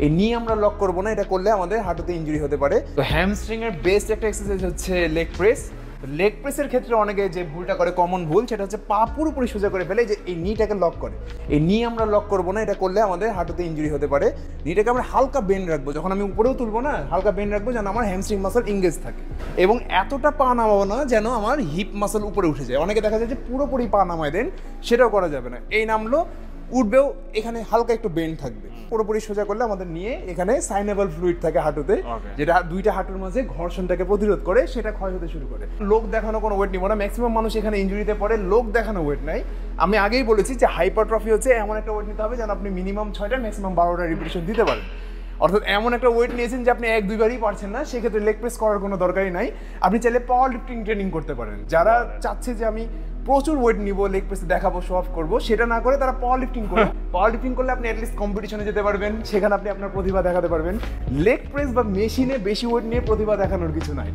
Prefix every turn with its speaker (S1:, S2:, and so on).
S1: এই নি আমরা লক করব না, এটা করলে আমাদের হাঁটুতে ইনজুরি হতে পারে। তো হ্যামস্ট্রিং এর বেস্ট একটা এক্সারসাইজ হচ্ছে লেগ প্রেস। লেগ প্রেসের ক্ষেত্রে অনেকে যে ভুলটা করে, কমন ভুল, সেটা হচ্ছে পা পুরোপুরি সোজা করে ফেলে, যে এই নিটাকে লক করে। এই নি আমরা লক করব না, এটা করলে আমাদের হাঁটুতে ইনজুরি হতে পারে। নিটাকে আমরা হালকা বেন্ড রাখবো, যখন আমি উপরেও তুলবো না, হালকা বেন্ড রাখবো যেন আমার হ্যামস্ট্রিং মাসল এঙ্গেজ থাকে, এবং এতটা পা নামাবো না যেন আমার হিপ মাসল উপরে উঠে যায়। অনেকে দেখা যায় যে পুরোপুরি পা নামায় দেন, সেটাও করা যাবে না। এই নামলো, উঠবেও, এখানে হালকা একটু বেন্ড থাকবে। পুরোপুরি সোজা করলে আমাদের নিয়ে এখানে সাইনেবল ফ্লুইড থাকে হাঁটুতে, যেটা দুইটা হাঁটুর মাঝে ঘর্ষণটাকে প্রতিরোধ করে, সেটা ক্ষয় হতে শুরু করে। লোক দেখানো কোনো ওয়েট নিব না, ম্যাক্সিমাম মানুষ এখানে ইনজুরিতে পড়ে। লোক দেখানো ওয়েট নাই। আমি আগেই বলেছি যে হাইপারট্রফি হচ্ছে এমন একটা ওয়েট নিতে হবে যেন আপনি মিনিমাম 6টা ম্যাক্সিমাম 12টা রিপিটেশন দিতে পারেন। অর্থাৎ এমন একটা ওয়েট নিয়েছেন যে আপনি 1-2বারই পারছেন না, সেক্ষেত্রে লেগ প্রেস করার কোনো দরকারই নাই। আপনি চাইলে পাওয়ার লিফটিং ট্রেনিং করতে পারেন। যারা চাচ্ছে যে আমি প্রচুর ওয়েট নিব, লেগ প্রেস দেখাবো, শো অফ করবো, সেটা না করে তারা পাওয়ার লিফটিং করবে। পাওয়ার লিফটিং করলে আপনি অ্যাটলিস্ট কম্পিটিশনে যেতে পারবেন, সেখানে আপনি আপনার প্রতিভা দেখাতে পারবেন। লেগ প্রেস বা মেশিনে বেশি ওয়েট নিয়ে প্রতিভা দেখানোর কিছু নাই।